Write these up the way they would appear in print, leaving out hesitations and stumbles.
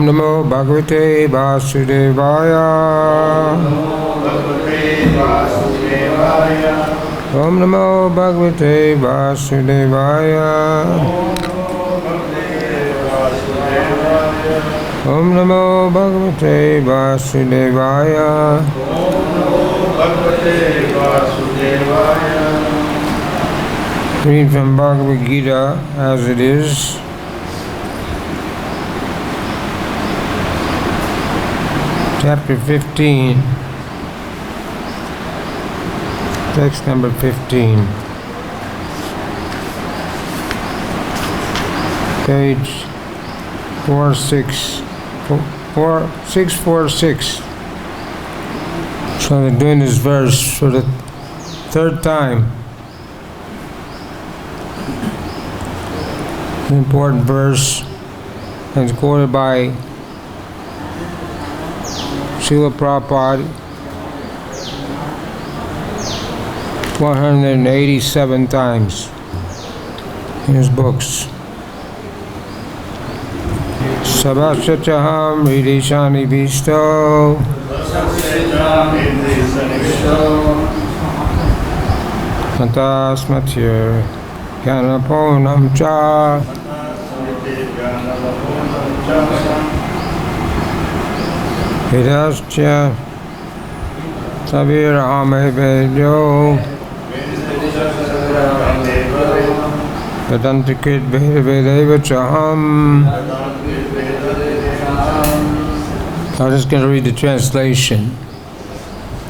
Om Namo Bhagavate Vasudevaya. Om Namo Bhagavate Vasudevaya. Om Namo Bhagavate Vasudevaya. Read from Bhagavad-Gita as it is. Chapter 15, text number 15, page 646. So they're doing this verse for the third time. An important verse, and it's quoted by Srila Prabhupada 187 times in his books. Sabasachaham Rideshani Visto Santasmatir Gyanaponam Cha Vedascha Savir Amevedyo Vedantikrit Vedeva Chaham. I'm just going to read the translation.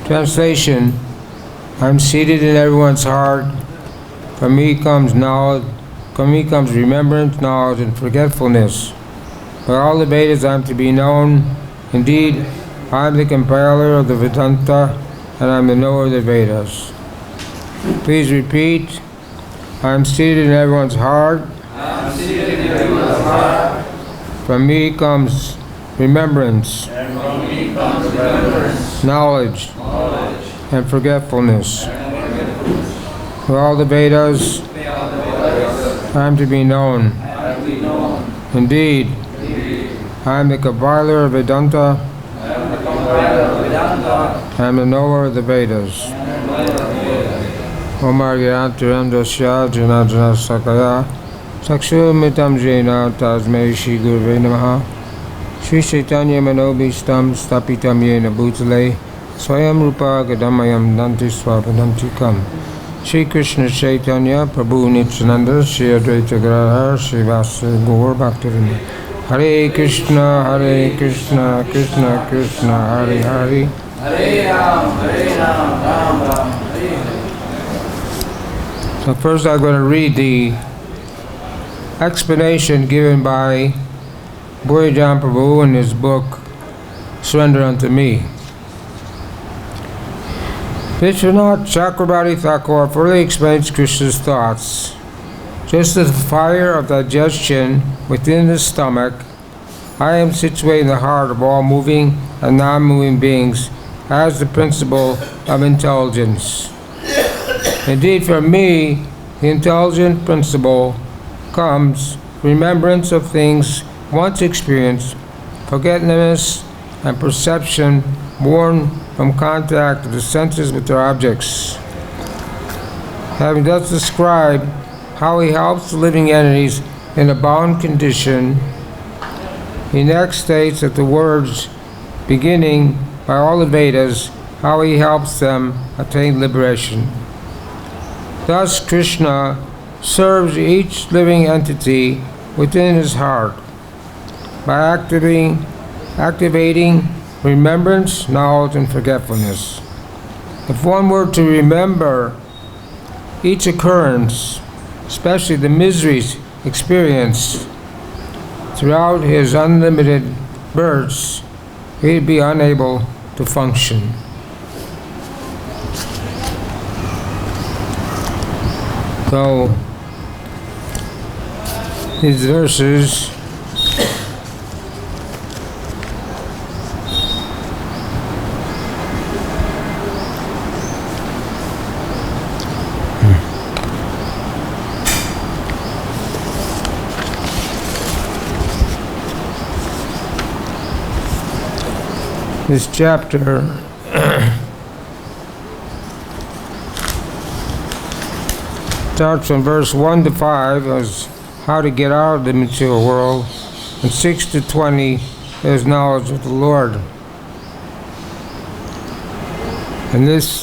Translation: I'm seated in everyone's heart. From me comes knowledge. From me comes remembrance, knowledge, and forgetfulness. By all the Vedas I am to be known. Indeed, I am the compiler of the Vedanta, and I am the knower of the Vedas. Please repeat. I am seated in everyone's heart. I am seated in everyone's heart. From me comes remembrance, and from me comes remembrance, knowledge, and forgetfulness. For all the Vedas, I am to be known. Indeed, I am the compiler of Vedanta. I am the knower of the Vedas. Om Argyanaturam Dasya Janajana Sakaya Sakshu Mitam Jena Tasmei Shri Gurve Namaha Shri Chaitanya Manobishtam Stapitam Yena Bhutale Swayam Rupa Gadamayam Nanti Swapadantikam Shri Krishna Chaitanya Prabhu Nityananda Shri Advaita Gadadhar Shri Vasa Gaur Bhaktivinoda Hare Krishna Krishna Krishna Hare Hare Hare Ram Ram Ram Hare Hare. So first I'm going to read the explanation given by Bhuvaneshwara Prabhu in his book Surrender Unto Me. Vishwanath Chakrabarti Thakur further explains Krishna's thoughts. Just as the fire of digestion within the stomach, I am situated in the heart of all moving and non-moving beings as the principle of intelligence. Indeed, for me, the intelligent principle comes remembrance of things once experienced, forgetfulness and perception born from contact of the senses with their objects. Having thus described how he helps the living entities in a bound condition, he next states that the words beginning by all the Vedas, how he helps them attain liberation. Thus Krishna serves each living entity within his heart by activating remembrance, knowledge, and forgetfulness. If one were to remember each occurrence, especially the miseries experienced throughout his unlimited births, he'd be unable to function. So, these verses This chapter starts from verse 1 to 5 as how to get out of the material world, and 6 to 20 is knowledge of the Lord. And this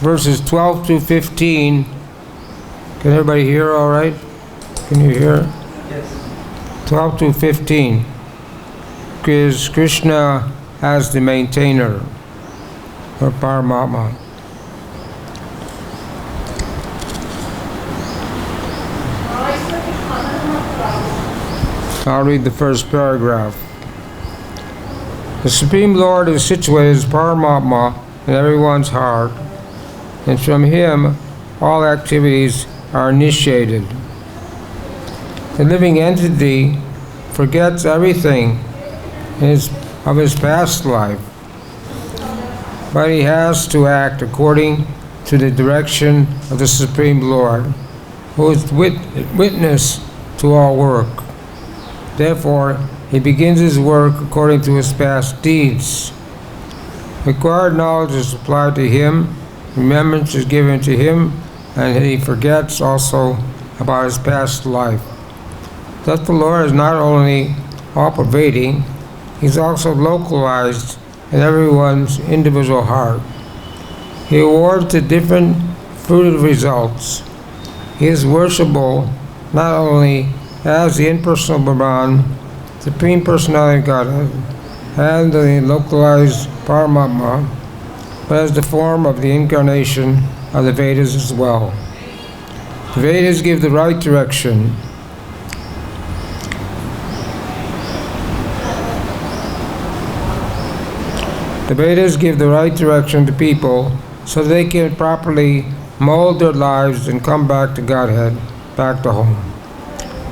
verses 12 through 15, can everybody hear all right? Can you hear? Yes. 12 through 15 is Krishna as the maintainer, or Paramatma. I'll read the first paragraph. The Supreme Lord is situated as Paramatma in everyone's heart, and from Him all activities are initiated. The living entity forgets everything of his past life, but he has to act according to the direction of the Supreme Lord, who is witness to all work. Therefore, he begins his work according to his past deeds. Required knowledge is applied to him, remembrance is given to him, and he forgets also about his past life. Thus the Lord is not only all-pervading, he's also localized in everyone's individual heart. He awards the different fruitive results. He is worshipable not only as the impersonal Brahman, Supreme Personality of Godhead, and the localized Paramatma, but as the form of the incarnation of the Vedas as well. The Vedas give the right direction. The Vedas give the right direction to people so they can properly mold their lives and come back to Godhead, back to home.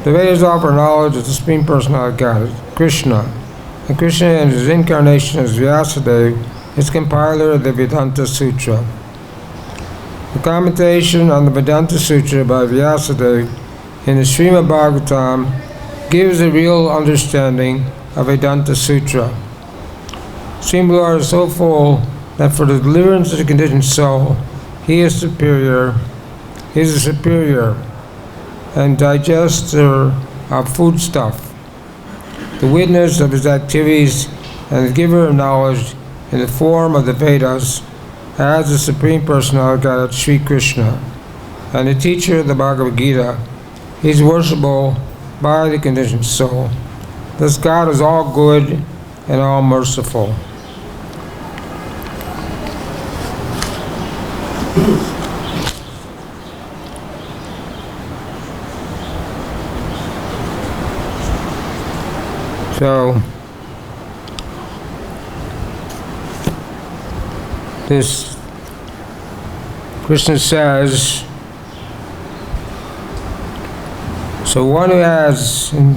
The Vedas offer knowledge of the Supreme Personality of Godhead, Krishna. And Krishna in his incarnation as Vyasadeva is compiler of the Vedanta Sutra. The commentation on the Vedanta Sutra by Vyasadeva in the Srimad Bhagavatam gives a real understanding of Vedanta Sutra. Supreme Lord is so full that for the deliverance of the conditioned soul, he is superior, he is a superior and digester of foodstuff, the witness of his activities and the giver of knowledge in the form of the Vedas as the Supreme Personality of God, Sri Krishna, and the teacher of the Bhagavad-Gita. He is worshipable by the conditioned soul. Thus God is all good and all merciful. So, this Krishna says, so one who has, in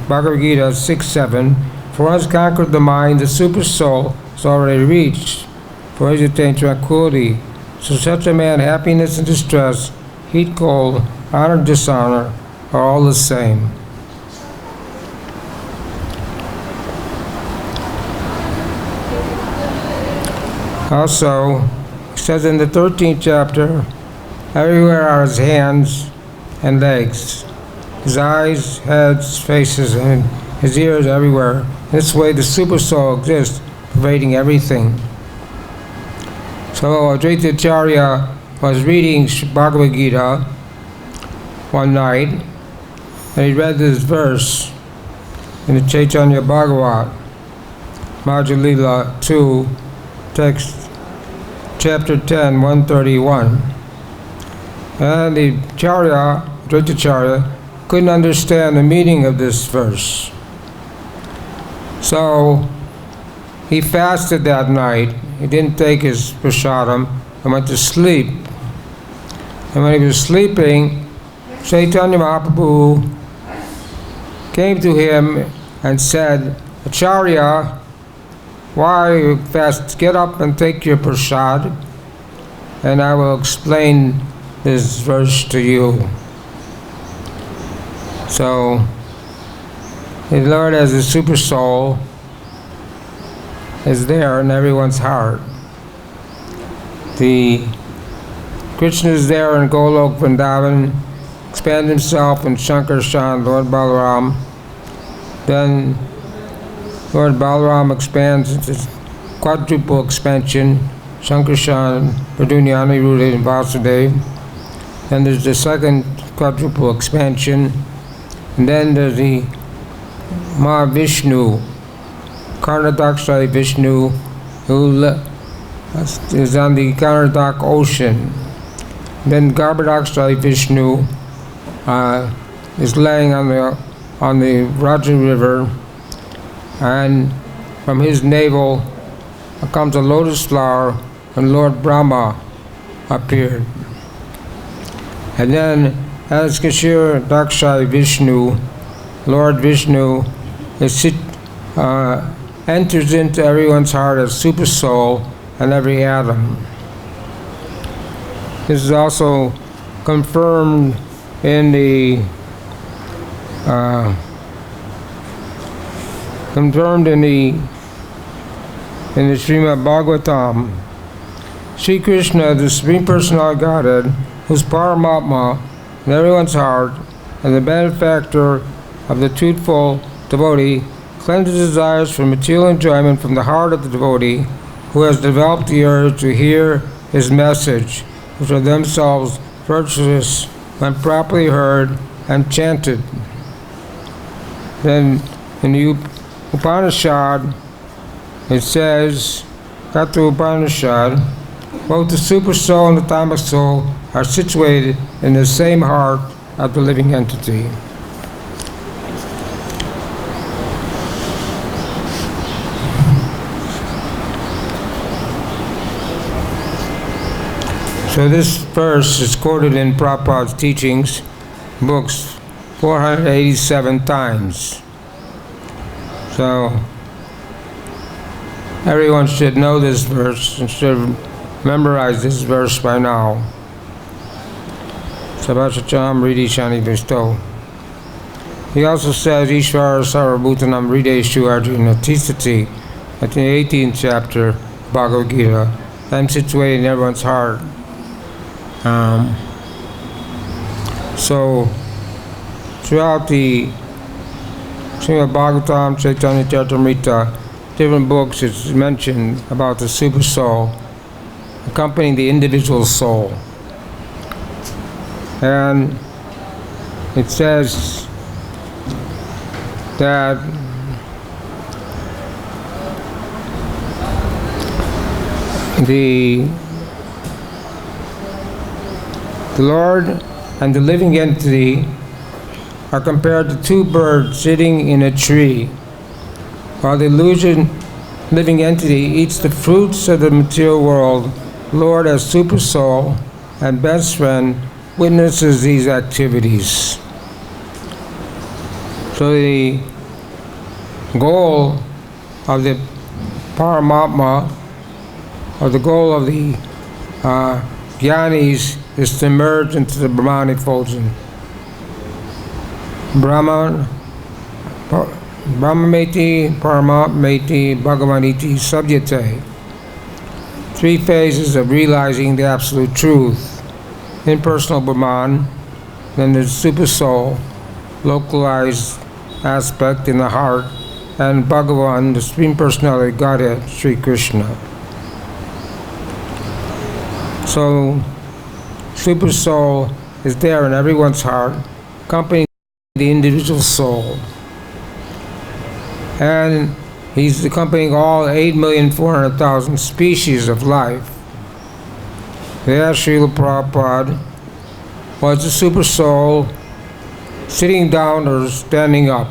Bhagavad-Gita 6:7, for one has conquered the mind, the super soul is already reached, for he has attained tranquility. So such a man, happiness and distress, heat, cold, honor, dishonor, are all the same. Also, it says in the 13th chapter, everywhere are his hands and legs, his eyes, heads, faces, and his ears everywhere. This way the super soul exists, pervading everything. So Advaita Acharya was reading Bhagavad-Gita one night, and he read this verse in the Chaitanya Bhagavat, Madhya Lila 2, text chapter 10, 131. And the Advaita Acharya, couldn't understand the meaning of this verse. So he fasted that night. He didn't take his prasadam and went to sleep. And when he was sleeping, Chaitanya Mahaprabhu came to him and said, Acharya, why are you fast? Get up and take your prasad, and I will explain this verse to you. So, the Lord as a super soul is there in everyone's heart. The Krishna is there in Golok Vrindavan, expand himself in Shankarshan, Lord Balaram. Then Lord Balaram expands into quadruple expansion, Shankarshan, Pradunyani, Ruda, and Vasudev. Then there's the second quadruple expansion, and then there's the Mahavishnu, Karnataka Vishnu, who is on the Karnataka ocean. Then Garbhodakshai Vishnu is laying on the Raja River, and from his navel comes a lotus flower, and Lord Brahma appeared. And then as Kashir Dakshai Vishnu, Lord Vishnu enters into everyone's heart as super soul and every atom. This is also confirmed in the Srimad Bhagavatam. Sri Krishna, the Supreme Personality of Godhead, who's Paramatma in everyone's heart and the benefactor of the truthful devotee, cleanses desires for material enjoyment from the heart of the devotee, who has developed the urge to hear his message, which are themselves virtuous when properly heard and chanted. Then in the Upanishad, it says, Katha Upanishad, both the super soul and the tamas soul are situated in the same heart of the living entity. So this verse is quoted in Prabhupada's teachings, books, 487 times. So everyone should know this verse and should memorize this verse by now. Sabachacham Ridi Shani Visto. He also says, Ishvara Sarvabhutanam Rideshu Arjuna Tisati, at the 18th chapter, Bhagavad-Gita. I'm situated in everyone's heart. So, throughout the Srimad Bhagavatam, Chaitanya Charitamrita, different books, it's mentioned about the super soul accompanying the individual soul. And it says that the Lord and the living entity are compared to two birds sitting in a tree, while the illusion living entity eats the fruits of the material world. Lord, as super soul and best friend, witnesses these activities. So the goal of the Paramatma, or the goal of the Jnanis, is to merge into the Brahman effulgence. Brahmameti, Paramatmeti, Bhagavaniti, Sabhyate. Three phases of realizing the absolute truth. Impersonal Brahman, then the super soul, localized aspect in the heart, and Bhagavan, the Supreme Personality of Godhead, Sri Krishna. So, super soul is there in everyone's heart, accompanying the individual soul. And he's accompanying all 8,400,000 species of life. There, Srila Prabhupada was the super soul sitting down or standing up.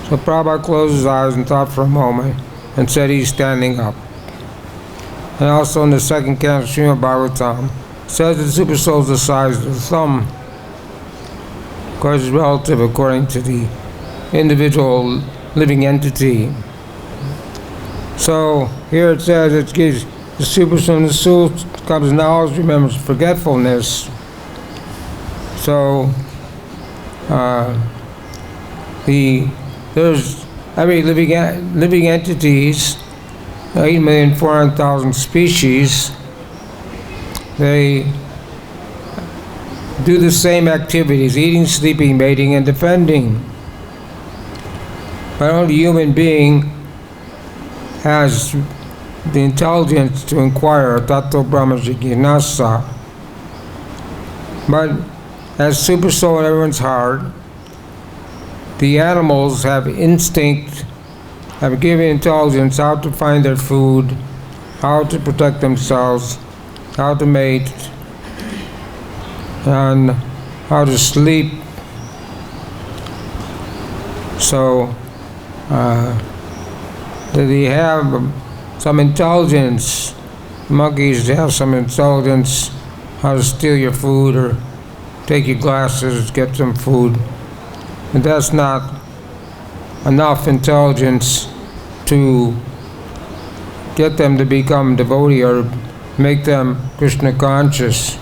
So Prabhupada closed his eyes and thought for a moment and said he's standing up. And also in the second canto of Srimad Bhagavatam, says that the super soul is the size of the thumb. Of course, it's relative according to the individual living entity. So here it says it gives the super soul, the soul comes knowledge, remembers forgetfulness. So there's every living entities, 8,400,000 species, they do the same activities: eating, sleeping, mating, and defending. But only human being has the intelligence to inquire, tato brahma jignasa. But as super soul in everyone's heart, the animals have instinct, have given intelligence how to find their food, how to protect themselves, how to mate, and how to sleep. So they have some intelligence. Monkeys have some intelligence how to steal your food or take your glasses, get some food. And that's not enough intelligence to get them to become devotee or make them Krishna conscious.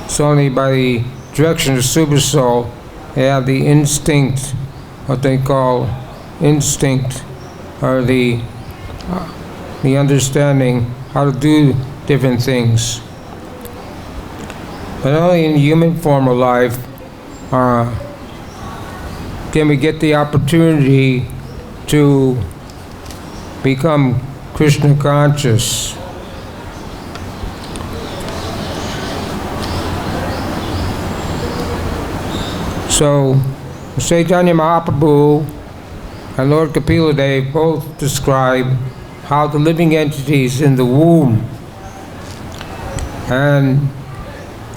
It's only by the direction of Super Soul they have the instinct, what they call instinct, or the understanding how to do different things. But only in human form of life can we get the opportunity to become Krishna conscious. So Chaitanya Mahaprabhu and Lord Kapila Dev both describe how the living entities in the womb, and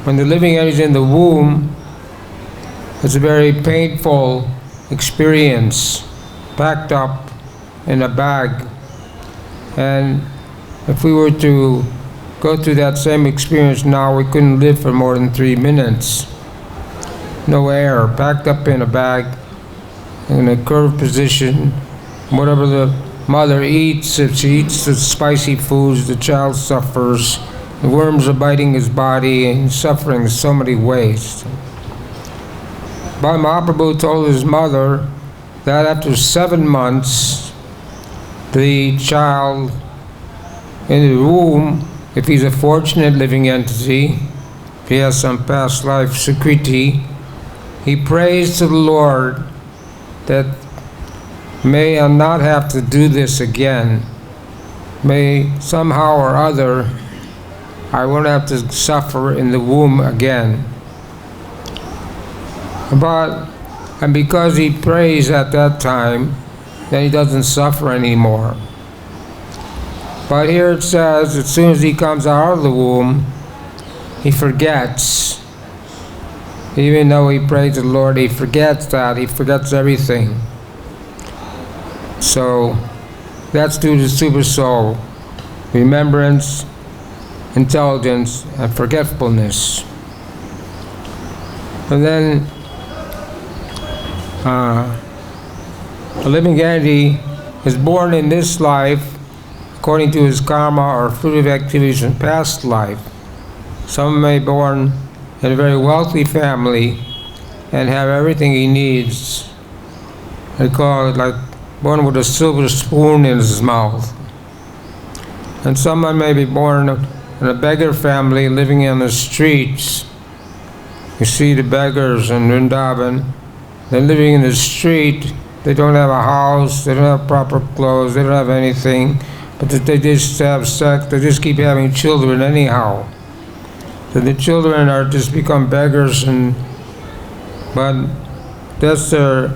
when the living entity is in the womb, it's a very painful experience, packed up in a bag. And if we were to go through that same experience now, we couldn't live for more than 3 minutes. No air, packed up in a bag, in a curved position. Whatever the mother eats, if she eats the spicy foods, the child suffers. The worms are biting his body and suffering in so many ways. But Mahaprabhu told his mother that after 7 months, the child in the womb, if he's a fortunate living entity, if he has some past life sukriti, he prays to the Lord that may I not have to do this again. May somehow or other I won't have to suffer in the womb again. And because he prays at that time, then he doesn't suffer anymore. But here it says, as soon as he comes out of the womb, he forgets. Even though he prays to the Lord, he forgets that. He forgets everything. So that's due to Super Soul. Remembrance, intelligence, and forgetfulness. And then a living entity is born in this life according to his karma or fruit of activities in past life. Some may be born in a very wealthy family and have everything he needs. They call it like born with a silver spoon in his mouth. And someone may be born in a beggar family living in the streets. You see the beggars in Vrindavan, they're living in the street. They don't have a house, they don't have proper clothes, they don't have anything, but they just have sex, they just keep having children anyhow. So the children are just become beggars, but that's their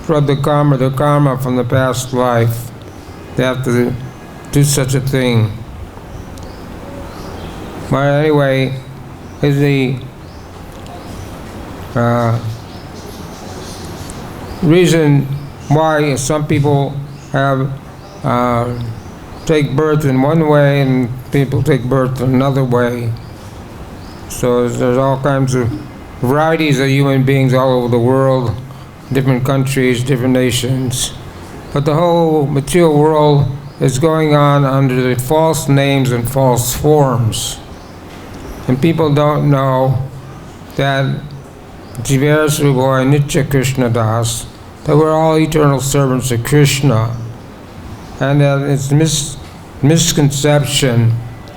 karma from the past life. They have to do such a thing. But anyway, is the reason why some people have take birth in one way and people take birth in another way. So there's all kinds of varieties of human beings all over the world, different countries, different nations. But the whole material world is going on under the false names and false forms. And people don't know that Jivera Sruboy Nitya Krishna Das, that we're all eternal servants of Krishna, and that it's misconception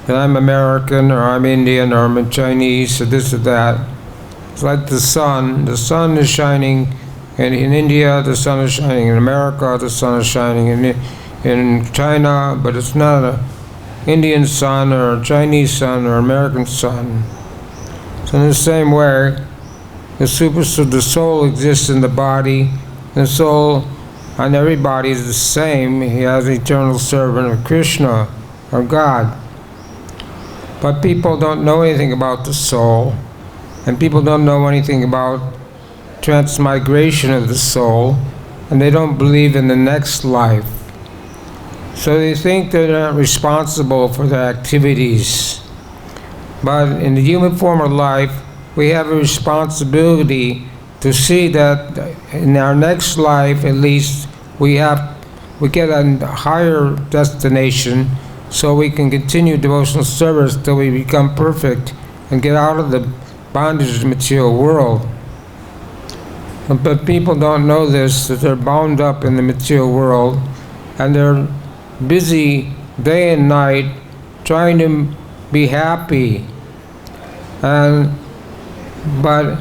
that I'm American or I'm Indian or I'm Chinese or this or that. It's like the sun. The sun is shining in India, the sun is shining in America, the sun is shining in China, but it's not an Indian sun or a Chinese sun or American sun. So in the same way, the soul exists in the body. The soul on every body is the same. He has an eternal servant of Krishna or God. But people don't know anything about the soul, and people don't know anything about transmigration of the soul, and they don't believe in the next life. So they think they're not responsible for their activities. But in the human form of life, we have a responsibility to see that in our next life, at least, we get a higher destination, so we can continue devotional service till we become perfect and get out of the bondage of the material world. But people don't know this, that they're bound up in the material world, and they're busy day and night trying to be happy. But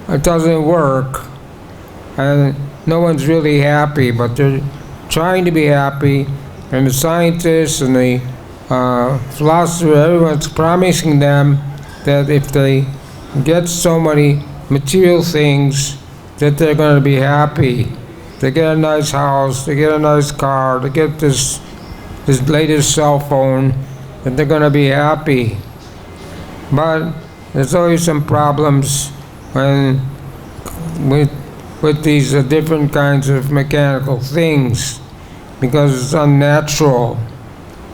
it doesn't work, and no one's really happy, but they're trying to be happy, and the scientists and the philosophers, everyone's promising them that if they get so many material things, that they're going to be happy. They get a nice house, they get a nice car, they get this latest cell phone, that they're going to be happy. But there's always some problems with these different kinds of mechanical things, because it's unnatural.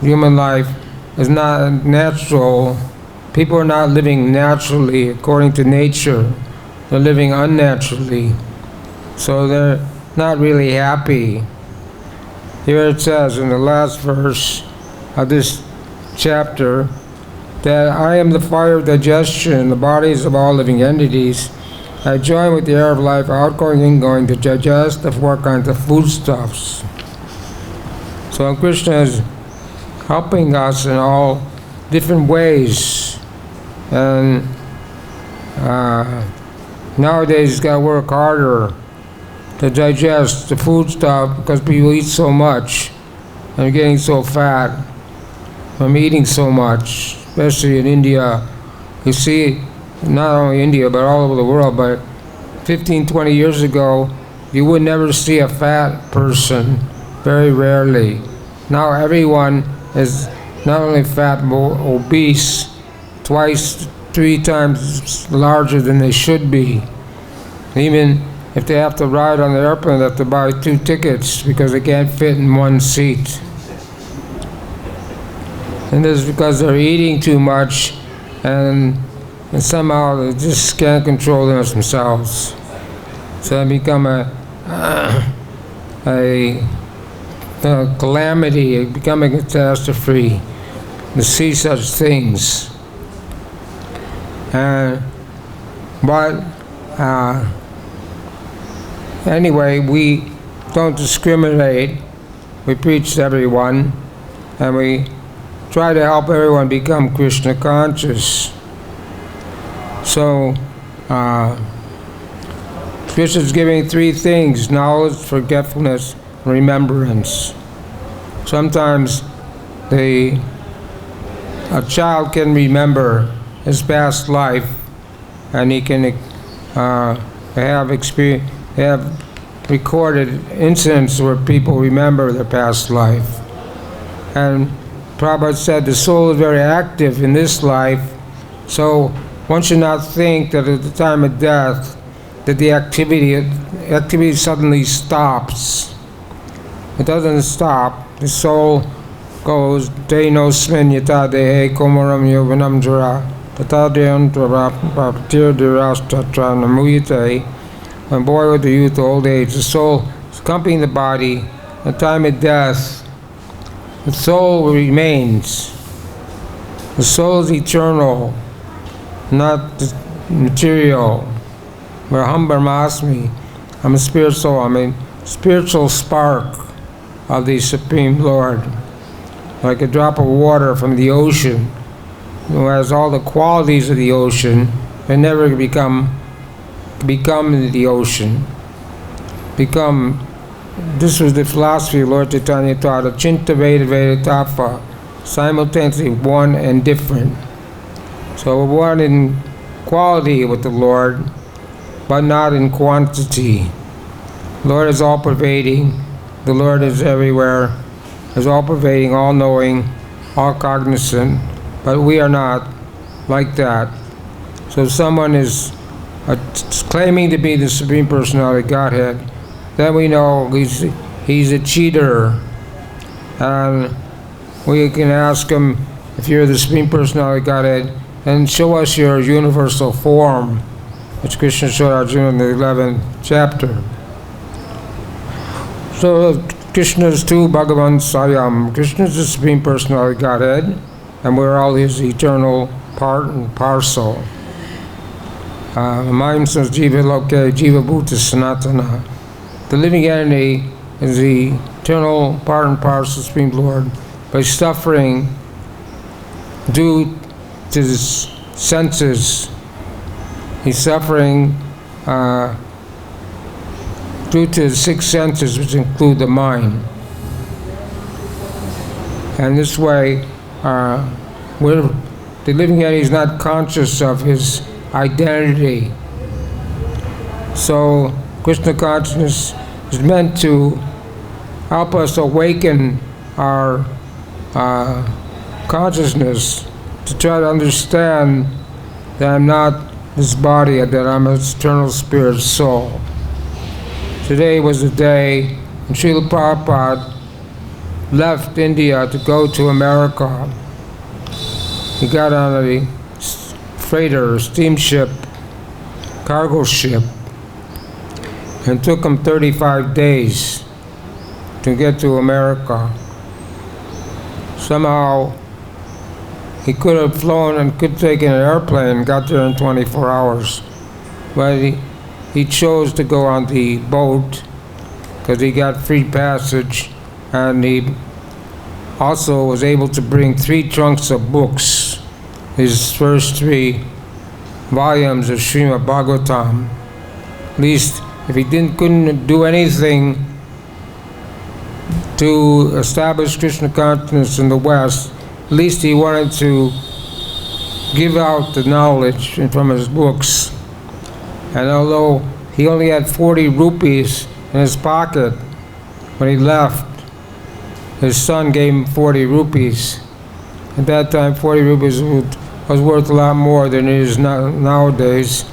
Human life is not natural. People are not living naturally according to nature. They're living unnaturally. So they're not really happy. Here it says in the last verse of this chapter that I am the fire of digestion in the bodies of all living entities. I join with the air of life, outgoing and ingoing, to digest the four kinds of foodstuffs. So Krishna is helping us in all different ways. And nowadays you've got to work harder to digest the food stuff because people eat so much and are getting so fat from eating so much, especially in India. You see, not only India, but all over the world, but 15, 20 years ago, you would never see a fat person, very rarely. Now everyone is not only fat, but obese, twice, 3 times larger than they should be. Even if they have to ride on the airplane, they have to buy 2 tickets because they can't fit in one seat. And this is because they're eating too much, and somehow they just can't control themselves. So they become a calamity, become a catastrophe to see such things. But anyway, we don't discriminate. We preach to everyone, and we try to help everyone become Krishna conscious. So, Krishna's giving 3 things: knowledge, forgetfulness, and remembrance. Sometimes a child can remember his past life, and he can have recorded incidents where people remember their past life. And Prabhupada said the soul is very active in this life, so one should not think that at the time of death that the activity suddenly stops. It doesn't stop. The soul goes, Deno smin yata dehe komaram yovanam jara tata deyantra bhaktir dirastatra namuyate. When boyhood, the youth, old age, the soul is accompanying the body. At the time of death, the soul remains. The soul is eternal, not material. Braham Brahmasmi. I'm a spirit soul. I mean, spiritual spark of the Supreme Lord, like a drop of water from the ocean, who has all the qualities of the ocean, and never become the ocean. This was the philosophy Lord Chaitanya taught, Achinta Veda Veda Tattva, simultaneously one and different. So one in quality with the Lord, but not in quantity. The Lord is all-pervading. The Lord is everywhere, is all-pervading, all-knowing, all-cognizant, but we are not like that. So if someone is claiming to be the Supreme Personality of Godhead, then we know he's a cheater. And we can ask him, if you're the Supreme Personality of Godhead, then show us your universal form, which Krishna showed Arjuna in the 11th chapter. So Krishna is tu Bhagavan Sayam. Krishna is the Supreme Personality of Godhead, and we're all his eternal part and parcel. Mayam says Jiva Loke, Jiva Bhuta Sanatana. The living entity is the eternal part and parcel of the Supreme Lord, by suffering due to the senses. He's suffering due to the 6 senses, which include the mind. And this way, the living entity is not conscious of his identity. So Krishna consciousness is meant to help us awaken our consciousness, to try to understand that I'm not this body, that I'm an eternal spirit soul. Today was the day when Srila Prabhupada left India to go to America. He got on a freighter, steamship, cargo ship, and it took him 35 days to get to America. Somehow he could have flown and could take an airplane and got there in 24 hours. But he chose to go on the boat because he got free passage, and he also was able to bring 3 trunks of books, his first 3 volumes of Srimad Bhagavatam. At least if he couldn't do anything to establish Krishna consciousness in the West, at least he wanted to give out the knowledge from his books. And although he only had 40 rupees in his pocket when he left, his son gave him 40 rupees. At that time, 40 rupees was worth a lot more than it is nowadays.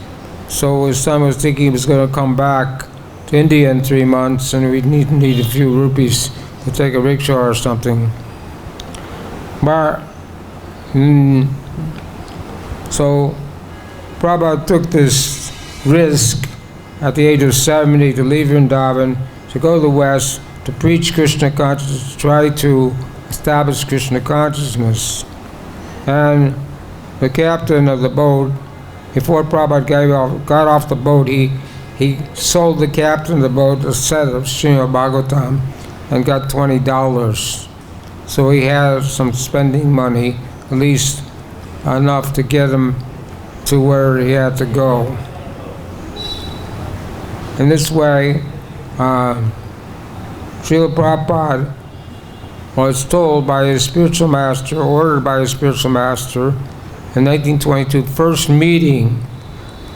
So his son was thinking he was going to come back to India in 3 months, and we'd need a few rupees to take a rickshaw or something. But so Prabhupada took this risk at the age of 70 to leave Vrindavan, to go to the West, to preach Krishna consciousness, to try to establish Krishna consciousness. And the captain of the boat, before Prabhupada got off the boat, he sold the captain of the boat a set of Srimad Bhagavatam and got $20. So he had some spending money, at least enough to get him to where he had to go. In this way, Srila Prabhupada was told by his spiritual master, ordered by his spiritual master, in 1922, first meeting,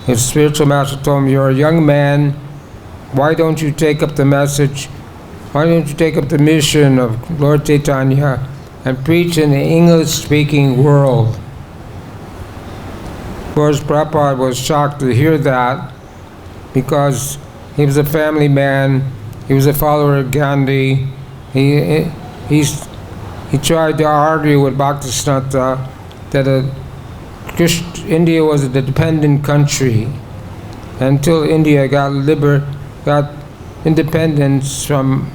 his spiritual master told him, "You're a young man, why don't you take up the message, why don't you take up the mission of Lord Chaitanya and preach in the English-speaking world?" Of course, Prabhupada was shocked to hear that, because he was a family man, he was a follower of Gandhi. He tried to argue with Bhaktisiddhanta that India was a dependent country. Until India got independence from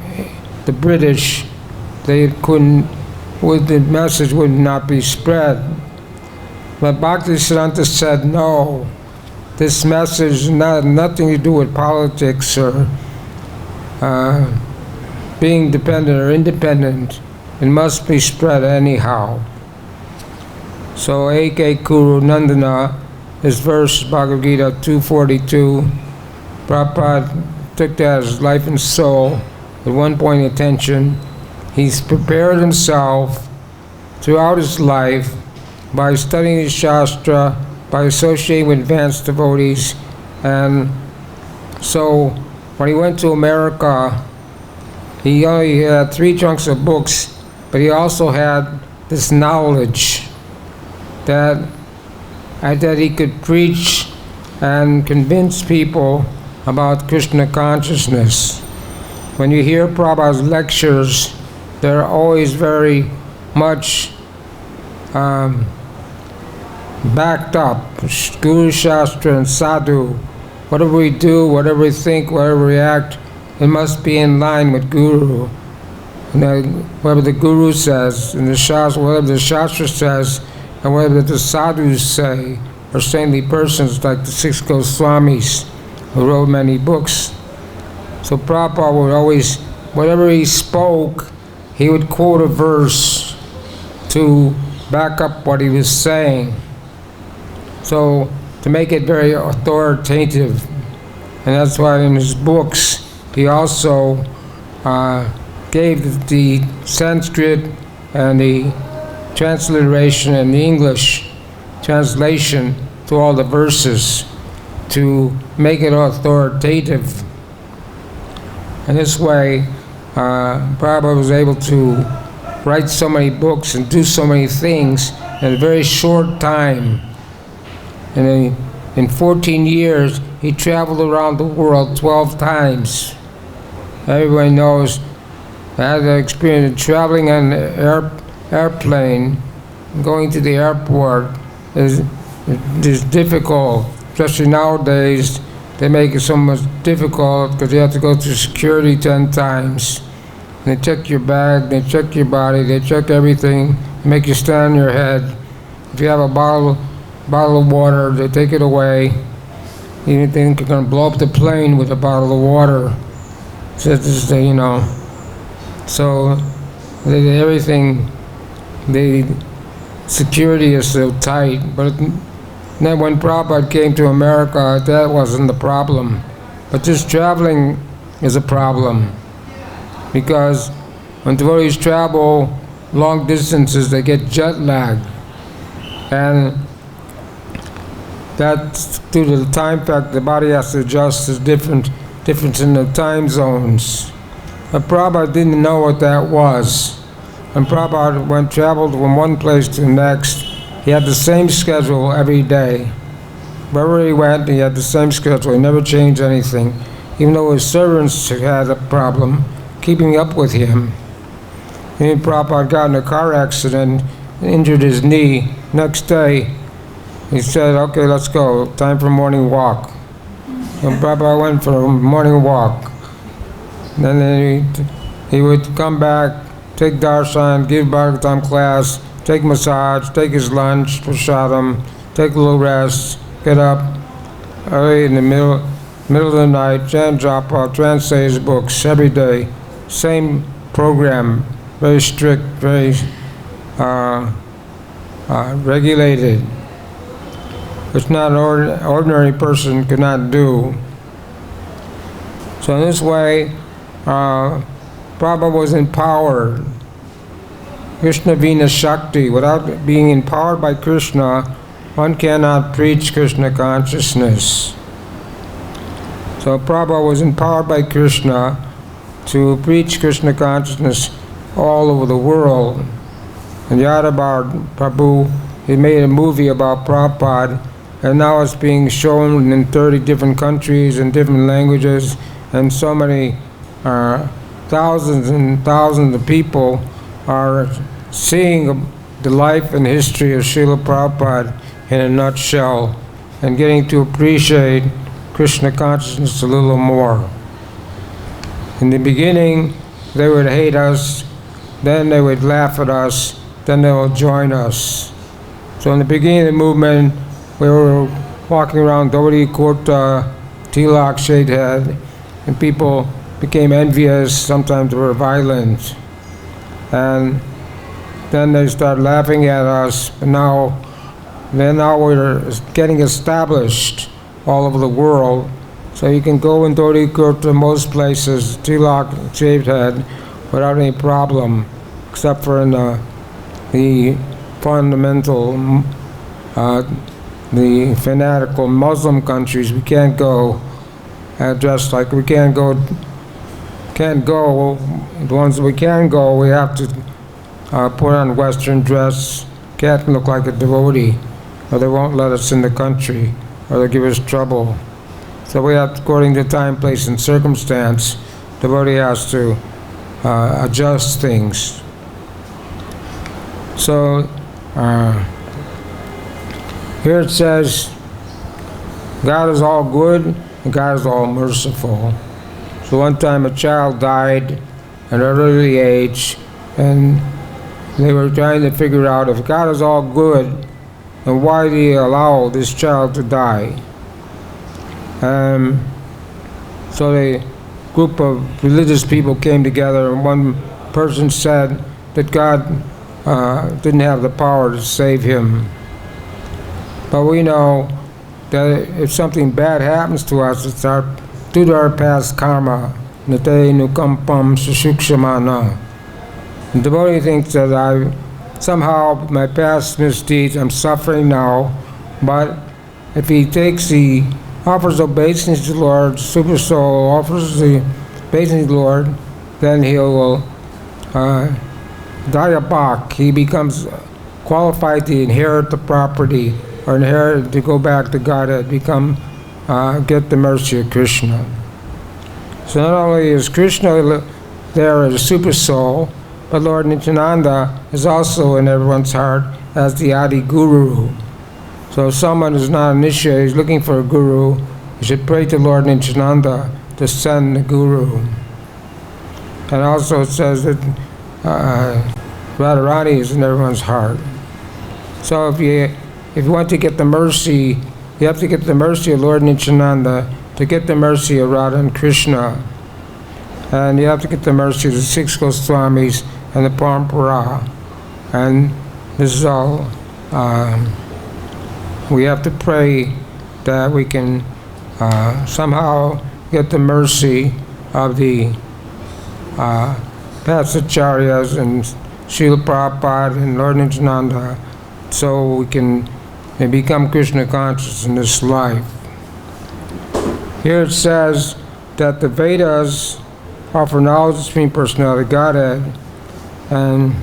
the British, the message would not be spread. But Bhaktisiddhanta said, no, this message had nothing to do with politics or being dependent or independent, it must be spread anyhow. So A.K. Kuru Nandana, this verse, Bhagavad-Gita 242, Prabhupada took that as life and soul with one point of attention. He's prepared himself throughout his life by studying the Shastra, by associating with advanced devotees, and so when he went to America, he only had 3 trunks of books, but he also had this knowledge that he could preach and convince people about Krishna consciousness. When you hear Prabhupada's lectures, they're always very much backed up. Guru Shastra and Sadhu. Whatever we do, whatever we think, whatever we act, it must be in line with Guru. Whatever the Guru says, and whatever the Shastra says, and whatever the Sadhus say, or saintly persons like the 6 Goswamis, who wrote many books. So Prabhupada would always, whatever he spoke, he would quote a verse to back up what he was saying. So to make it very authoritative. And that's why in his books he also gave the Sanskrit and the transliteration and the English translation to all the verses to make it authoritative. And this way Prabhupada was able to write so many books and do so many things in a very short time. And in 14 years, he traveled around the world 12 times. Everybody knows, I had the experience of traveling on an airplane, going to the airport is difficult, especially nowadays. They make it so much difficult because you have to go through security 10 times. They check your bag, they check your body, they check everything, make you stand on your head. If you have a bottle of water, they take it away. You didn't think you're going to blow up the plane with a bottle of water. So, so everything, the security is so tight. But then when Prabhupada came to America, that wasn't the problem. But just traveling is a problem. Because when devotees travel long distances, they get jet lag. And that's due to the time factor. The body has to adjust to difference in the time zones. But Prabhupada didn't know what that was. When Prabhupada traveled from one place to the next, he had the same schedule every day. Wherever he went, he had the same schedule. He never changed anything. Even though his servants had a problem keeping up with him. And Prabhupada got in a car accident and injured his knee. Next day, he said, okay, let's go, time for morning walk. And Prabhupada went for a morning walk. Then he would come back, take darshan, give Bhagavatam class, take massage, take his lunch, prasadam, take a little rest, get up early in the middle of the night, chant japa, translate his books every day. Same program, very strict, very regulated, which not an ordinary person could not do. So in this way, Prabhupada was empowered. Krishna Vina Shakti. Without being empowered by Krishna, one cannot preach Krishna consciousness. So Prabhupada was empowered by Krishna to preach Krishna consciousness all over the world. And Yadavar Prabhu, he made a movie about Prabhupada, and now it's being shown in 30 different countries and different languages, and so many thousands and thousands of people are seeing the life and history of Srila Prabhupada in a nutshell and getting to appreciate Krishna consciousness a little more. In the beginning, they would hate us, then they would laugh at us, then they will join us. So in the beginning of the movement, we were walking around Dhoti Kurta, Tilak, Shade Head, and people became envious, sometimes were violent. And then they started laughing at us, but now we're getting established all over the world. So you can go in Dodikur to most places, tilak, shaved head, without any problem, except for in the fundamental, the fanatical Muslim countries. We can't go dressed like we can't go. The ones that we can go, we have to put on Western dress. Can't look like a devotee, or they won't let us in the country, or they'll give us trouble. So we have, according to time, place, and circumstance, the devotee has to adjust things. So here it says, God is all good and God is all merciful. So one time a child died at an early age, and they were trying to figure out, if God is all good, then why did He allow this child to die? So a group of religious people came together, and one person said that God didn't have the power to save him. But we know that if something bad happens to us, it's due to our past karma. Nate nukampam sushukshamana. The devotee thinks that somehow my past misdeeds, I'm suffering now, but if he offers obeisance to the Lord, super soul offers the obeisance to the Lord, then he will dayabak. He becomes qualified to inherit the property, or inherit to go back to Godhead, get the mercy of Krishna. So not only is Krishna there as a super soul, but Lord Nityananda is also in everyone's heart as the Adi Guru. So if someone is not initiated, is looking for a guru, you should pray to Lord Nityananda to send the guru. And also it says that Radharani is in everyone's heart. So if you want to get the mercy, you have to get the mercy of Lord Nityananda to get the mercy of Radha and Krishna. And you have to get the mercy of the 6 Goswamis and the Parampara. And this is all, we have to pray that we can somehow get the mercy of the past acharyas and Srila Prabhupada and Lord Nityananda, so we can become Krishna conscious in this life. Here it says that the Vedas offer knowledge of the Supreme Personality of Godhead, and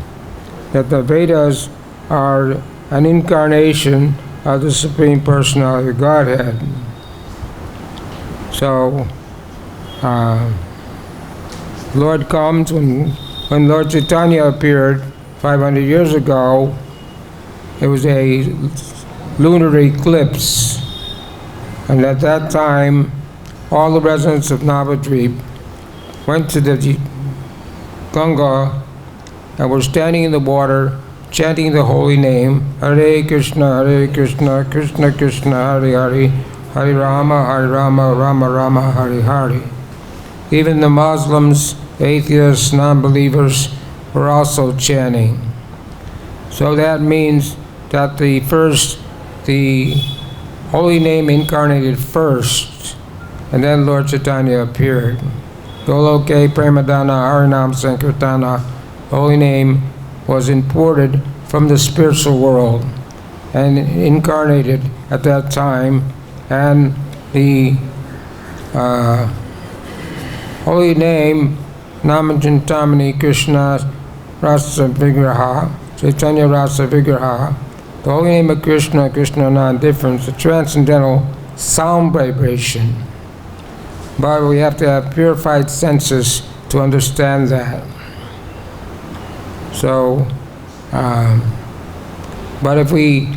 that the Vedas are an incarnation of the Supreme Personality of Godhead. So, Lord comes when Lord Chaitanya appeared 500 years ago. It was a lunar eclipse, and at that time all the residents of Navadvip went to the Ganga and were standing in the water chanting the holy name, Hare Krishna, Krishna Krishna, Hare Hare, Hare Rama, Rama Rama, Hare Hare. Even the Muslims, atheists, non-believers were also chanting. So that means that the holy name incarnated first, and then Lord Chaitanya appeared. Goloke Premadana Harinam Sankirtana, the holy name was imported from the spiritual world and incarnated at that time, and the holy name Namachintamani Krishna Rasa Vigraha, Chaitanya Rasa Vigraha, the holy name of Krishna, Krishna non-difference, a transcendental sound vibration. But we have to have purified senses to understand that. So, but if we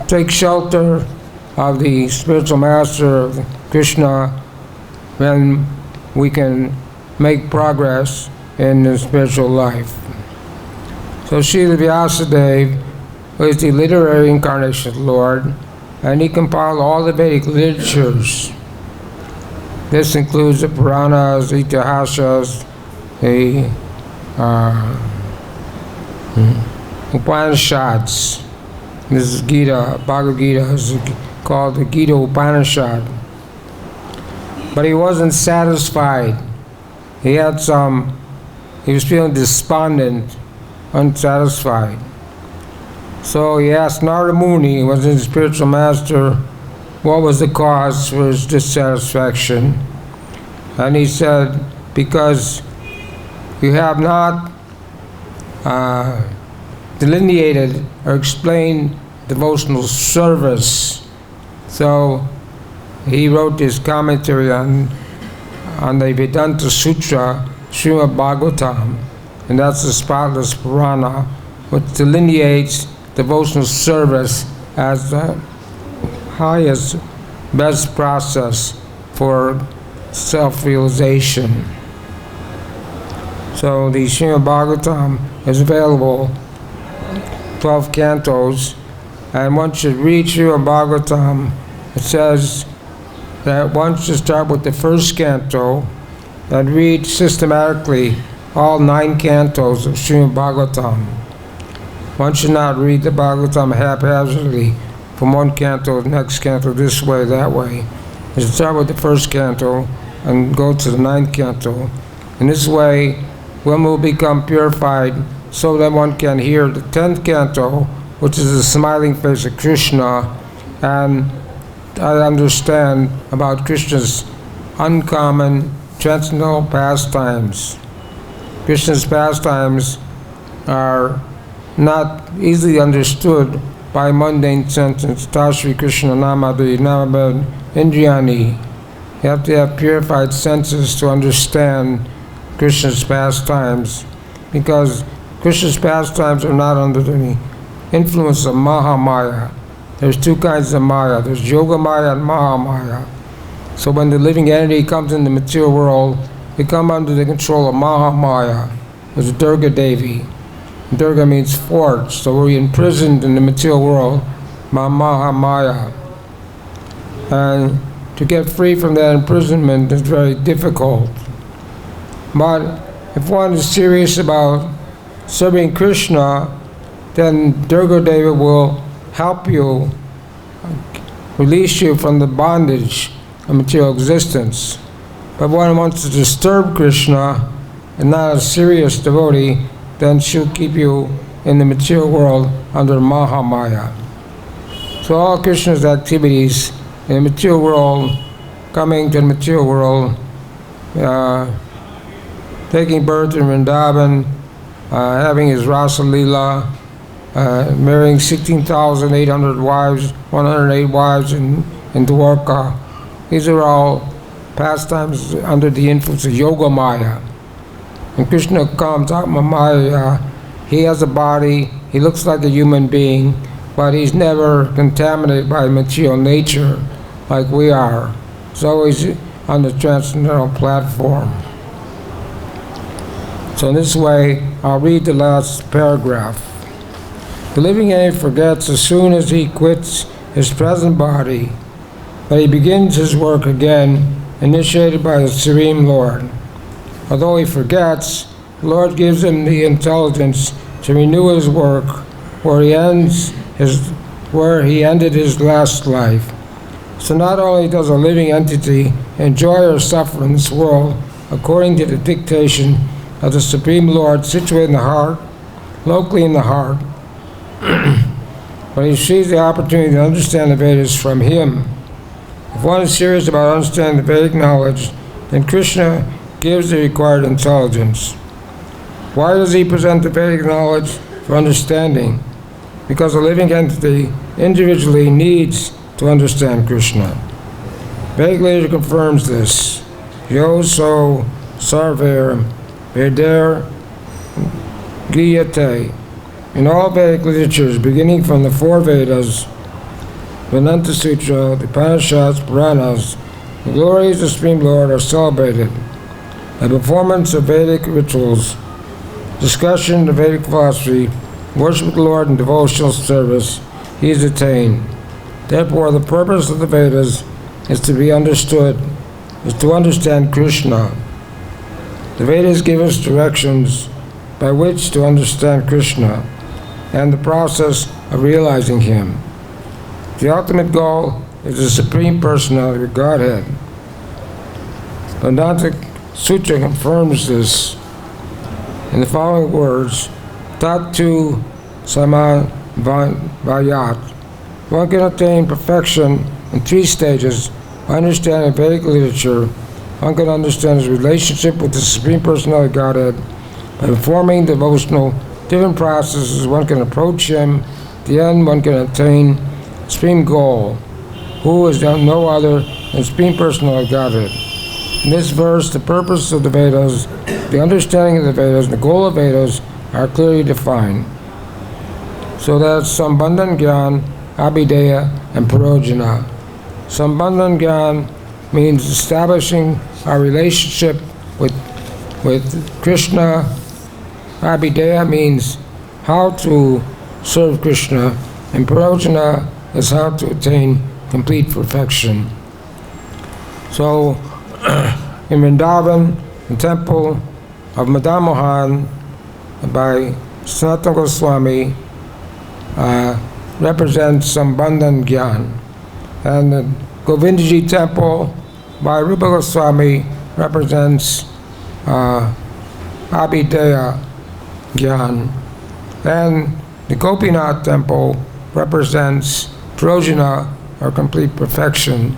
take shelter of the spiritual master of Krishna, then we can make progress in the spiritual life. So Srila Vyasadeva was the literary incarnation of the Lord, and he compiled all the Vedic literatures. This includes the Puranas, Itihasas, the Upanishads. This is Gita, Bhagavad-Gita is called the Gita Upanishad. But he wasn't satisfied. He was feeling despondent, unsatisfied. So he asked Narada Muni, who was his spiritual master, what was the cause for his dissatisfaction. And he said, because you have not delineated or explained devotional service. So he wrote his commentary on the Vedanta Sutra, Srimad Bhagavatam, and that's the spotless Purana, which delineates devotional service as the highest, best process for self-realization. So the Srimad Bhagavatam is available, 12 cantos, and one should read Srimad Bhagavatam. It says that one should start with the first canto and read systematically all 9 cantos of Srimad Bhagavatam. One should not read the Bhagavatam haphazardly from one canto to the next canto, this way, that way. You should start with the first canto and go to the 9th canto. In this way, one will become purified so that one can hear the 10th canto, which is the smiling face of Krishna, and I understand about Krishna's uncommon transcendental pastimes. Krishna's pastimes are not easily understood by mundane sentence. Tashri Krishna Namadi Namabad Indriyani. You have to have purified senses to understand Krishna's pastimes, because Krishna's pastimes are not under the influence of Mahamaya. There's 2 kinds of Maya. There's Yoga Maya and Mahamaya. So when the living entity comes in the material world, they come under the control of Mahamaya. There's Durga Devi. Durga means fort, so we're imprisoned in the material world, Mahamaya. And to get free from that imprisonment is very difficult. But if one is serious about serving Krishna, then Durga Devi will help you, release you from the bondage of material existence. But when one wants to disturb Krishna and not a serious devotee, then she'll keep you in the material world under Mahamaya. So all Krishna's activities in the material world, coming to the material world, taking birth in Vrindavan, having his Rasa Leela, marrying 16,800 wives, 108 wives in Dwarka. These are all pastimes under the influence of Yoga Maya. When Krishna comes out of Maya, he has a body, he looks like a human being, but he's never contaminated by material nature like we are. He's always on the transcendental platform. So in this way, I'll read the last paragraph. The living entity forgets as soon as he quits his present body, but he begins his work again, initiated by the Supreme Lord. Although he forgets, the Lord gives him the intelligence to renew his work where he ended his last life. So not only does a living entity enjoy or suffer in this world according to the dictation of the Supreme Lord situated in the heart, locally in the heart, but he sees the opportunity to understand the Vedas from him. If one is serious about understanding the Vedic knowledge, then Krishna gives the required intelligence. Why does he present the Vedic knowledge for understanding? Because a living entity individually needs to understand Krishna. Vedic literature confirms this. Yo so sarver veder giyate. In all Vedic literatures, beginning from the 4 Vedas, Vedanta Sutra, the Upanishads, Puranas, the glories of the Supreme Lord are celebrated. The performance of Vedic rituals, discussion of Vedic philosophy, worship of the Lord, and devotional service, he is attained. Therefore, the purpose of the Vedas is to be understood is to understand Krishna. The Vedas give us directions by which to understand Krishna and the process of realizing Him. The ultimate goal is the Supreme Personality of Godhead. The Vedanta Sutra confirms this in the following words: Tatu Samavayat. One can attain perfection in 3 stages by understanding Vedic literature. One can understand his relationship with the Supreme Personality of Godhead by performing devotional different processes. One can approach Him. At the end, one can attain the Supreme Goal, who is no other than Supreme Personality of Godhead. In this verse, the purpose of the Vedas, the understanding of the Vedas, and the goal of Vedas are clearly defined. So that's Sambandhan Gyan, Abhideya, and Parojana. Sambandhan Gyan means establishing our relationship with Krishna. Abhideya means how to serve Krishna, and Parojana is how to attain complete perfection. So, in Vrindavan, the temple of Madan Mohan by Sanatana Goswami represents Sambandhan Gyan, and the Govindaji temple by Rupa Goswami represents Abhideya Gyan, and the Gopinath temple represents Parojana, or complete perfection.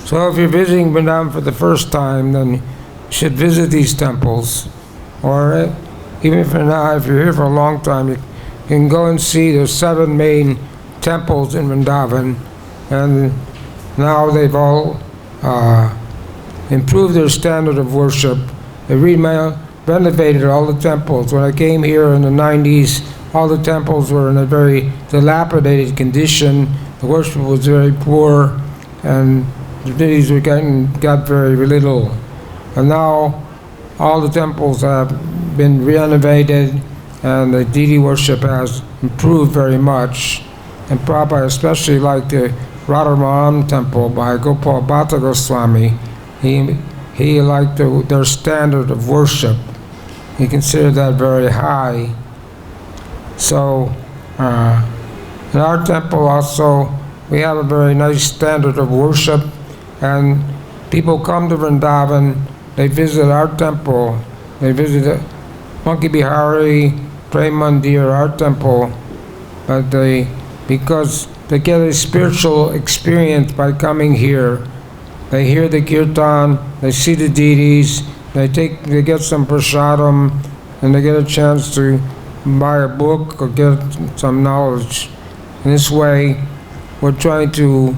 So if you're visiting Vrindavan for the first time, then you should visit these temples. Or even if you're not, if you're here for a long time, you can go and see the 7 main temples in Vrindavan. And now they've all improved their standard of worship. They renovated all the temples. When I came here in the 90s, all the temples were in a very dilapidated condition. The worship was very poor, and the deities got very little. And now all the temples have been renovated, and the deity worship has improved very much. And Prabhupada especially liked the Radharaman temple by Gopal Bhatta Goswami. He liked their standard of worship. He considered that very high. So in our temple also, we have a very nice standard of worship, and people come to Vrindavan, they visit our temple, they visit Monkey Bihari, Prem Mandir, our temple, but because they get a spiritual experience by coming here. They hear the kirtan, they see the deities, they get some prasadam, and they get a chance to buy a book or get some knowledge. In this way, we're trying to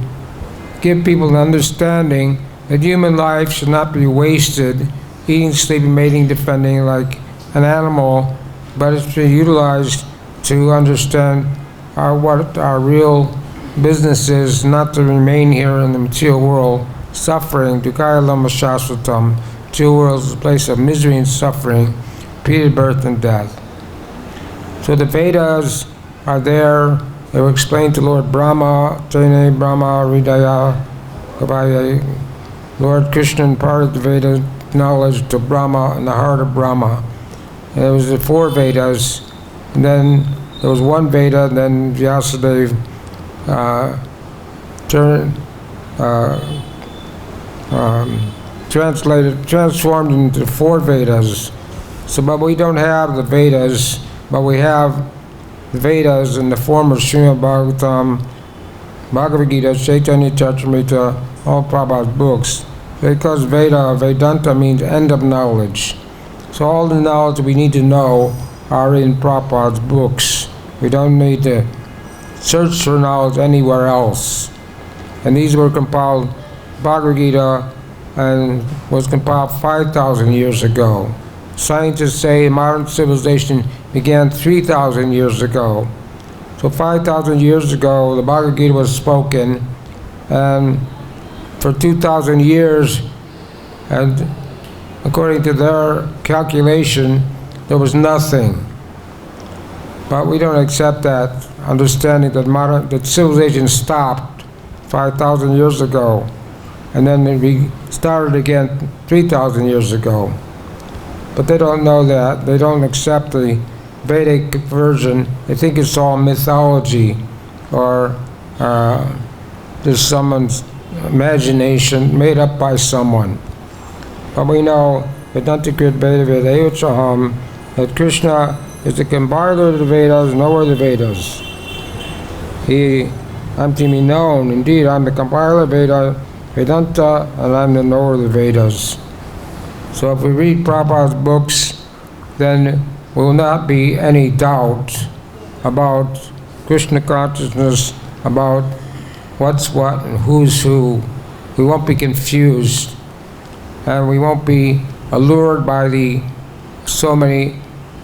give people an understanding that human life should not be wasted, eating, sleeping, mating, defending like an animal, but it's to be utilized to understand what our real business is, not to remain here in the material world suffering. Dukaya lama shasvatam. Material world is a place of misery and suffering, repeated birth and death. So the Vedas are there. They were explained to Lord Brahma, Trine Brahma, Hridaya, Gavaya. Lord Krishna imparted the Veda knowledge to Brahma in the heart of Brahma. And there was the 4 Vedas, and then there was 1 Veda, and then Vyasadeva transformed into 4 Vedas. So, but we don't have the Vedas, but we have the Vedas in the form of Srimad Bhagavatam, Bhagavad-Gita, Chaitanya Charitamrita, all Prabhupada's books. Because Vedanta means end of knowledge. So all the knowledge we need to know are in Prabhupada's books. We don't need to search for knowledge anywhere else. And these were compiled, Bhagavad-Gita, and was compiled 5,000 years ago. Scientists say modern civilization began 3,000 years ago. So 5,000 years ago, the Bhagavad-Gita was spoken, and for 2,000 years, and according to their calculation, there was nothing. But we don't accept that, understanding that civilization stopped 5,000 years ago. and then we started again 3,000 years ago. But they don't know that. They don't accept the Vedic version. They think it's all mythology or just someone's imagination made up by someone. But we know Vedantikrit Veda Vedayuchaham that Krishna is the compiler of the Vedas, knower of the Vedas. I'm to be known. Indeed, I'm the compiler of Vedanta, and I'm the knower of the Vedas. So if we read Prabhupada's books, then there will not be any doubt about Krishna consciousness, about what's what and who's who. We won't be confused, and we won't be allured by the so many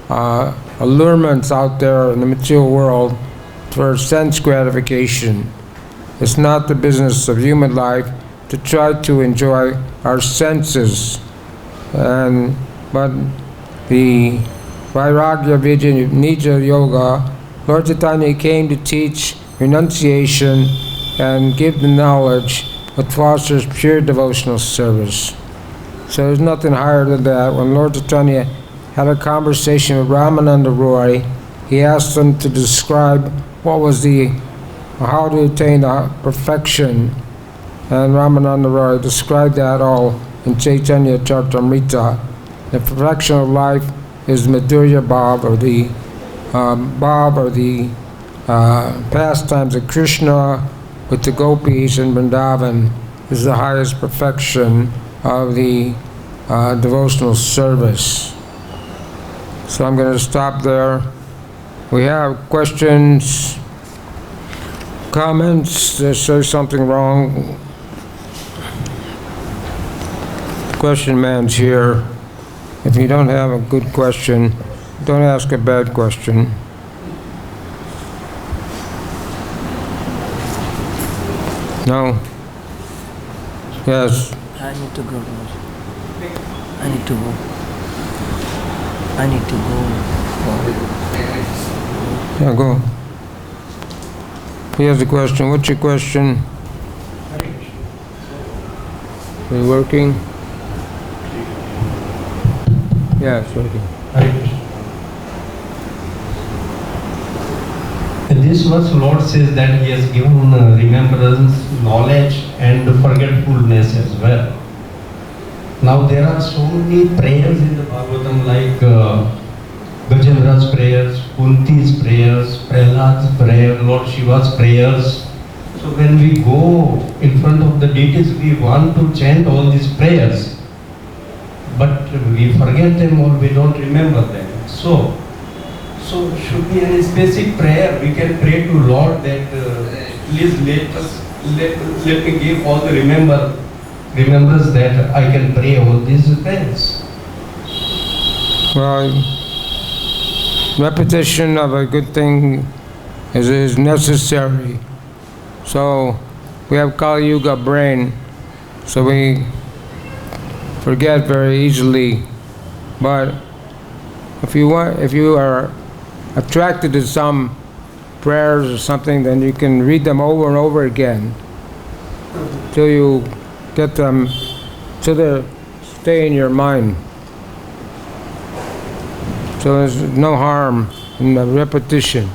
allurements out there in the material world for sense gratification. It's not the business of human life to try to enjoy our senses, but the Vairagya Vidya Nija Yoga, Lord Chaitanya came to teach renunciation and give the knowledge that fosters pure devotional service. So there's nothing higher than that. When Lord Chaitanya had a conversation with Ramananda Roy, he asked him to describe what was how to attain perfection, and Ramananda Roy described that all in Chaitanya Charitamrita. The perfection of life is Madhurya Bhav, or the pastimes of Krishna with the gopis in Vrindavan is the highest perfection of the devotional service. So I'm going to stop there. We have questions, comments. They say something wrong. Question man's here. If you don't have a good question, don't ask a bad question. No? Yes? I need to go. I need to go. I need to go. Yeah, go. He has a question. What's your question? Are you working? Yeah, it's working. In this verse, Lord says that He has given remembrance, knowledge, and forgetfulness as well. Now there are so many prayers in the Bhagavatam, like Gajendra's prayers, Kunti's prayers, Prahlad's prayer, Lord Shiva's prayers. So when we go in front of the deities, we want to chant all these prayers, but we forget them or we don't remember them. So should be any specific prayer we can pray to Lord that please let me give all the remembrance that I can pray all these prayers. Well, repetition of a good thing is necessary. So we have Kali Yuga brain, so we forget very easily. But if you are attracted to some prayers or something, then you can read them over and over again till you get them, till they stay in your mind. So there's no harm in the repetition.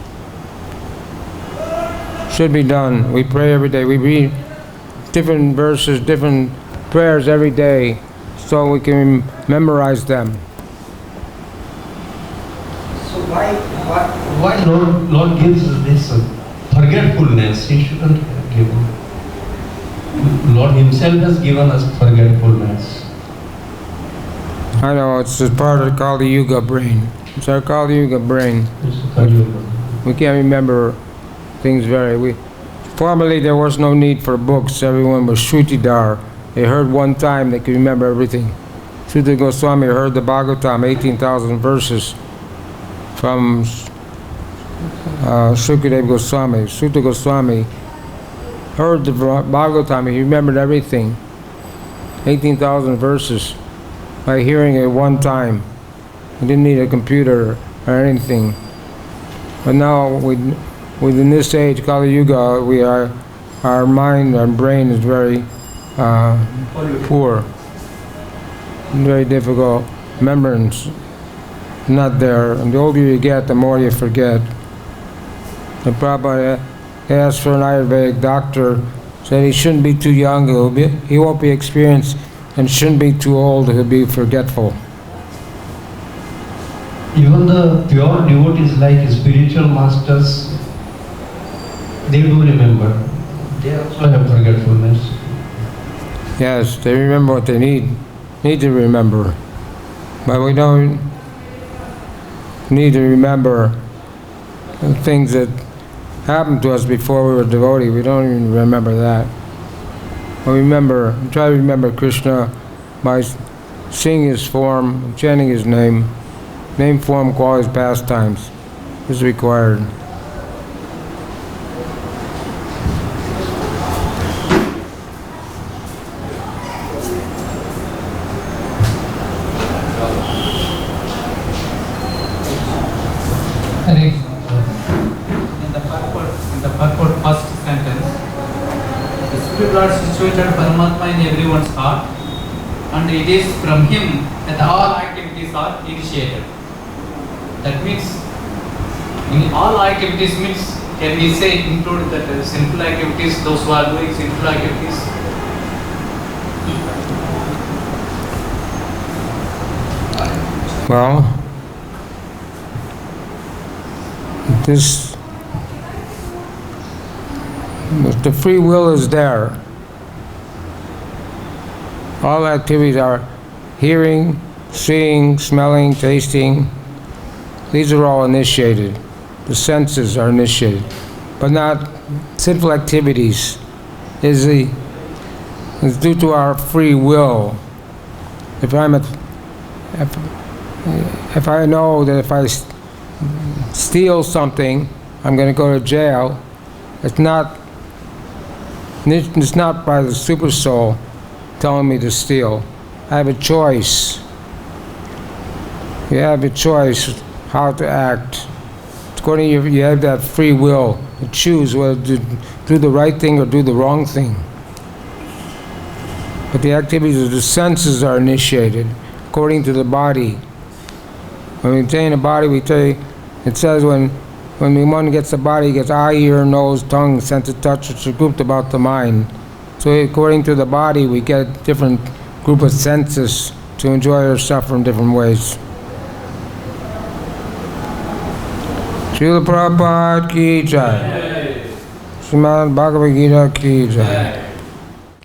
Should be done. We pray every day. We read different verses, different prayers every day, so we can memorize them. So why Lord gives this forgetfulness? He shouldn't have given. Lord Himself has given us forgetfulness. I know, it's a part of Kali Yuga brain. It's our Kali Yuga brain. We can't remember things formerly there was no need for books. Everyone was Shrutidhar. They heard one time, they could remember everything. Sutta Goswami heard the Bhagavatam, 18,000 verses from Shukadev Goswami. Sutta Goswami heard the Bhagavatam, he remembered everything. 18,000 verses by hearing it one time. He didn't need a computer or anything. But now, within this age, Kali Yuga, our mind, our brain is very poor, very difficult, remembrance not there, and the older you get, the more you forget. The Prabhupada asked for an Ayurvedic doctor, said he shouldn't be too young, he won't be experienced, and shouldn't be too old, he'll be forgetful. Even the pure devotees like spiritual masters, they do remember. They also have forgetfulness. Yes, they remember what they need to remember. But we don't need to remember the things that happened to us before we were devotee. We don't even remember that. We try to remember Krishna by seeing his form, chanting his name, form, qualities, pastimes is required. In the purport first sentence, the Spirit Lord situated Paramatma in everyone's heart, and it is from him that all activities are initiated. That means, in all activities means, can we say include that sinful activities, those who are doing sinful activities? Well, the free will is there. All activities are hearing, seeing, smelling, tasting. These are all initiated. The senses are initiated, but not sinful activities. Is due to our free will. If I know that if I steal something, I'm going to go to jail. It's not by the super soul telling me to steal. I have a choice. You have a choice how to act. According to you have that free will to choose whether to do the right thing or do the wrong thing. But the activities of the senses are initiated according to the body. When we attain a body, it says when one gets a body, he gets eye, ear, nose, tongue, sense of touch, which are grouped about the mind. So according to the body, we get a different group of senses to enjoy or suffer in different ways. Srila Prabhupada ki jai. Srimad Bhagavad-Gita ki jai.